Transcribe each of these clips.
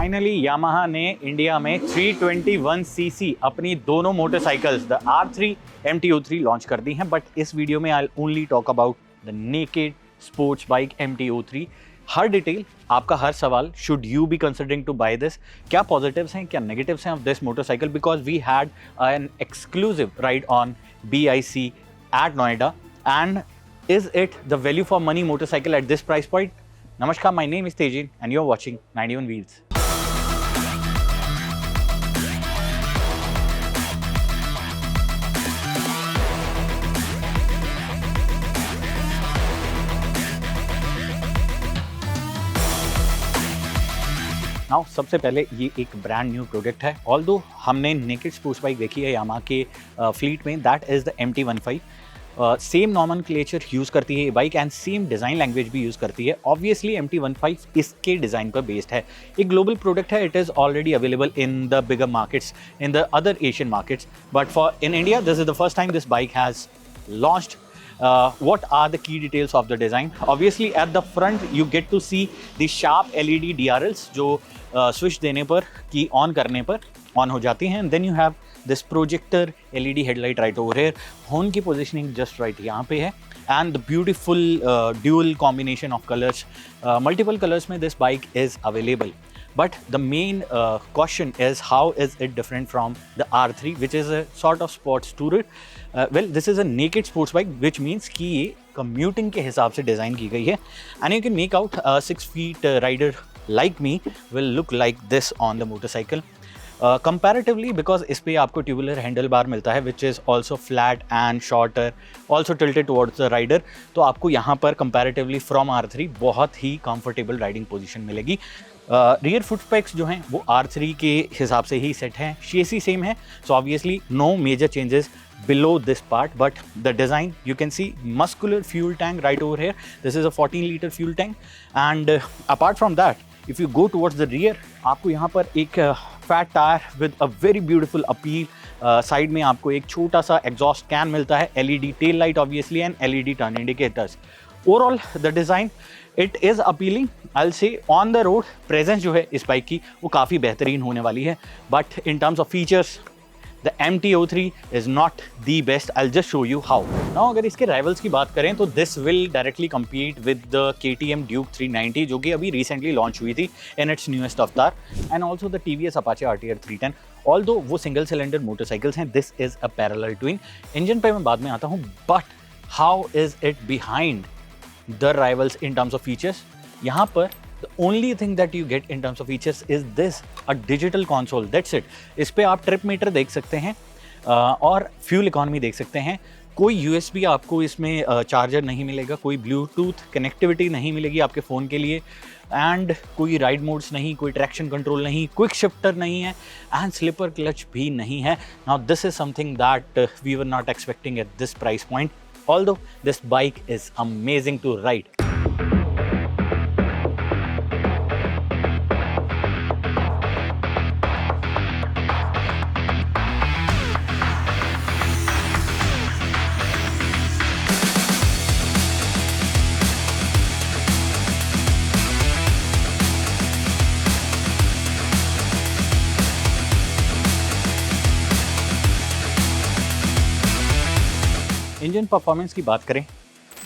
Finally Yamaha ने India में 321 CC अपनी दोनों motorcycles the R3 MT-03 launch कर दी हैं। बट इस वीडियो में I only talk about the naked sports bike MT-03। हर डिटेल, आपका हर सवाल, should you be considering to buy this, क्या पॉजिटिव्स हैं क्या नेगेटिव्स हैं of this motorcycle, because we had an exclusive ride on BIC at Noida and is it the value for money motorcycle at this price point. Namaskar, my name is Tejin and you're watching 91 Wheels. Now, सबसे पहले ये एक brand new product है। Although हमने naked sports bike देखी है Yamaha के fleet में, that is the MT-15। Same nomenclature use करती है ये bike and same design language भी यूज़ करती है। ऑब्वियसली MT-15 इसके डिज़ाइन पर बेस्ड है। एक ग्लोबल प्रोडक्ट है, it is already available in the bigger markets, in the other Asian markets, but for in India this is the first time this bike has launched. What are the key details of the design? Obviously at the front you get to see the sharp LED DRLs जो switch देने पर, की on करने पर on हो जाती हैं। And then you have this projector LED headlight right over here. Horn की positioning just right यहाँ पे है and the beautiful dual combination of colors, multiple colors में this bike is available. But the main question is, how is it different from the R3, which is a sort of sports tourer? Well, this is a naked sports bike, which means कि ये commuting के हिसाब से design की गई है and you can make out a 6 feet rider like me will look like this on the motorcycle. Comparatively, because इस पे आपको tubular handle bar मिलता है which is also flat and shorter, also tilted towards the rider, तो आपको यहाँ पर comparatively from R3 बहुत ही comfortable riding position मिलेगी। रियर फुट स्पेक्स जो हैं वो R3 के हिसाब से ही सेट हैं, शेसी सेम है, so obviously no major changes below this part, but the design you can see muscular fuel tank right over here. This is a 14-liter fuel tank and apart from that, if you go towards the rear, आपको यहाँ पर एक fat tire with a very beautiful appeal. Side में आपको एक छोटा सा exhaust can मिलता है, LED tail light obviously and LED turn indicators. Overall the design it is appealing. I'll say on the road presence जो है इस बाइक की वो काफ़ी बेहतरीन होने वाली है, but in terms of features the MT-03 is not the best. I'll just show you how. Now अगर इसके rivals की बात करें तो this will directly compete with the KTM Duke 390 जो कि अभी recently launch हुई थी in its newest avatar, and also the TVS Apache RTR 310. Although वो single cylinder motorcycles हैं, this is a parallel twin. Engine पे मैं बाद में आता हूँ, but how is it behind the rivals in terms of features? यहाँ पर the only thing that you get in terms of features is this, a digital console, that's it. इस पे आप ट्रिप मीटर देख सकते हैं और फ्यूल इकोनॉमी देख सकते हैं। कोई USB आपको इसमें चार्जर नहीं मिलेगा, कोई ब्लूटूथ कनेक्टिविटी नहीं मिलेगी आपके फ़ोन के लिए, एंड कोई राइड मोड्स नहीं, कोई ट्रैक्शन कंट्रोल नहीं, क्विक शिफ्टर नहीं है एंड स्लिपर क्लच भी नहीं है। Now this is something that we were not expecting at this price point, although this bike is amazing to ride. Engine performance की बात करें,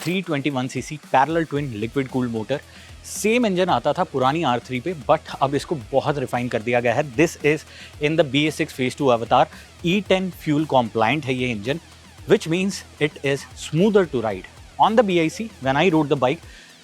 321 CC parallel twin liquid cooled motor, same engine आता था पुरानी R3 पे, but अब इसको बहुत रिफाइन कर दिया गया है। This is in the BS6 phase 2 avatar. E10 fuel compliant है ये engine, which means it is smoother to ride. On the BIC when I rode the bike,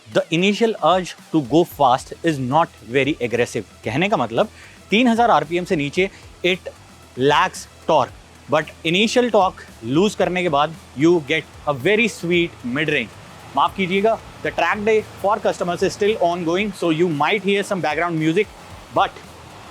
the initial urge to go fast is not very aggressive. कहने का मतलब 3000 RPM से नीचे it lacks torque, but initial torque loose करने के बाद you get a very sweet mid range. माफ कीजिएगा, the track day for customers is still on going, so you might hear some background music, but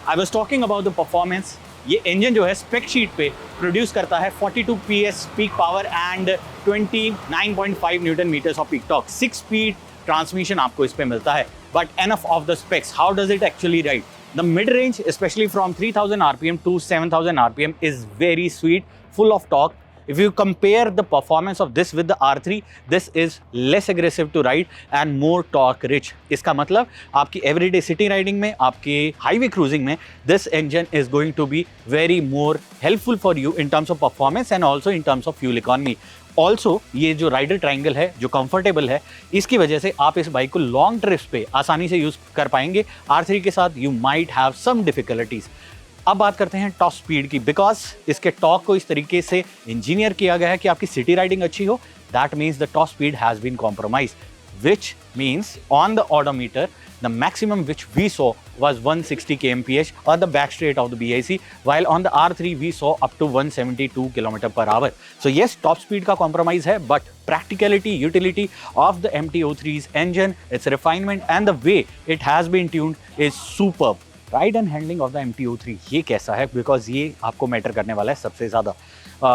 I was talking about the performance. ये engine जो है spec sheet पे produce करता है 42 PS peak power and 29.5 newton metres of peak torque. 6 speed transmission आपको इस पे मिलता है, but enough of the specs, how does it actually ride? The mid-range, especially from 3000 RPM to 7000 RPM, is very sweet, full of torque. If you compare the performance of this with the R3, this is less aggressive to ride and more torque rich. इसका मतलब आपकी everyday city riding में, आपके highway cruising में, this engine is going to be very more helpful for you in terms of performance and also in terms of fuel economy. Also ये जो rider triangle है, जो कंफर्टेबल है, इसकी वजह से आप इस बाइक को लॉन्ग ट्रिप्स पे आसानी से यूज कर पाएंगे। R3 के साथ you might have some difficulties. अब बात करते हैं टॉप स्पीड की, बिकॉज इसके टॉर्क को इस तरीके से इंजीनियर किया गया है कि आपकी सिटी राइडिंग अच्छी हो। That means the top speed has been compromise, which means on the odometer the maximum which we saw was 160 kmph or the back straight of the BIC, while on the R3 we saw up to 172 km per hour. So yes, top speed का compromise है, but practicality, utility of the MT-03's engine, its refinement and the way it has been tuned is superb. Ride and handling of the MT-03 ये कैसा है, because ये आपको matter करने वाला है सबसे ज़्यादा।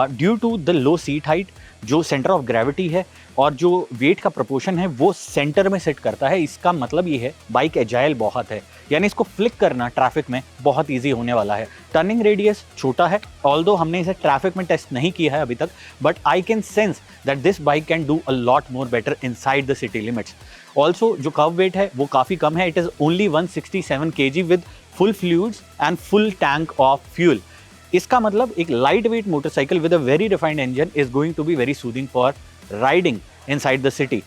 Due to the low seat height, जो सेंटर ऑफ ग्रेविटी है और जो वेट का प्रोपोर्शन है वो सेंटर में सेट करता है। इसका मतलब ये है बाइक एजाइल बहुत है, यानी इसको फ्लिक करना ट्रैफिक में बहुत ईजी होने वाला है। टर्निंग रेडियस छोटा है, ऑल्दो हमने इसे ट्रैफिक में टेस्ट नहीं किया है अभी तक, but I can sense that this bike can do a lot more better inside the city limits. Also जो कर्व वेट है वो काफ़ी कम है, it is only 167 kg with full fluids and full tank of fuel. इसका मतलब एक light weight motorcycle with a very refined engine is going to be very soothing for riding inside the city.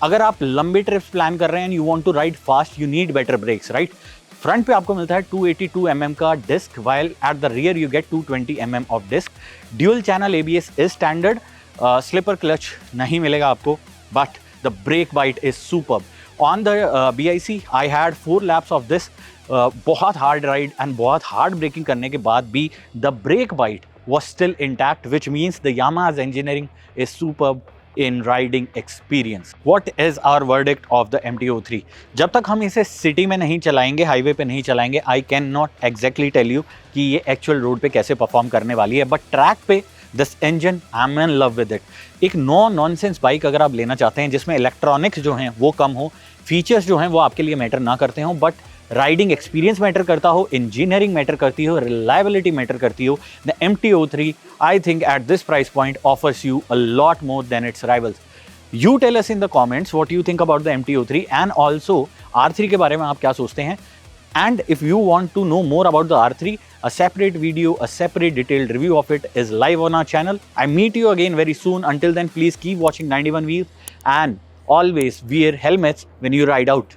अगर आप लंबे trips plan कर रहे हैं and you want to ride fast, you need better brakes, right. Front पे आपको मिलता है 282 mm का disc, while at the rear you get 220 mm of disc. Dual channel ABS is standard, slipper clutch नहीं मिलेगा आपको, but the brake bite is superb. On the BIC I had 4 laps of this. बहुत hard ride and बहुत hard braking करने के बाद भी the brake bite was still intact, which means the Yamaha's engineering is superb in riding experience. What is our verdict of the MT-03? जब तक हम इसे सिटी में नहीं चलाएंगे, हाईवे पे नहीं चलाएंगे, I cannot exactly tell you कि ये एक्चुअल रोड पे कैसे परफॉर्म करने वाली है, बट ट्रैक पे this engine I am in love with it. एक नो नॉनसेंस बाइक अगर आप लेना चाहते हैं जिसमें इलेक्ट्रॉनिक्स जो हैं वो कम हो, फीचर्स जो हैं वो आपके लिए मैटर ना करते हों, बट राइडिंग एक्सपीरियंस मैटर करता हो, इंजीनियरिंग मैटर करती हो, रिलायबिलिटी मैटर करती हो, the MT-03 I think at this price point offers you a lot more than its rivals. You tell us in the comments what you think about the MT-03 and also R3 के बारे में आप क्या सोचते हैं। And if you want to know more about the R3, a separate video, a separate detailed review of it is live on our channel. I meet you again very soon. Until then, please keep watching 91 Wheels and always wear helmets when you ride out.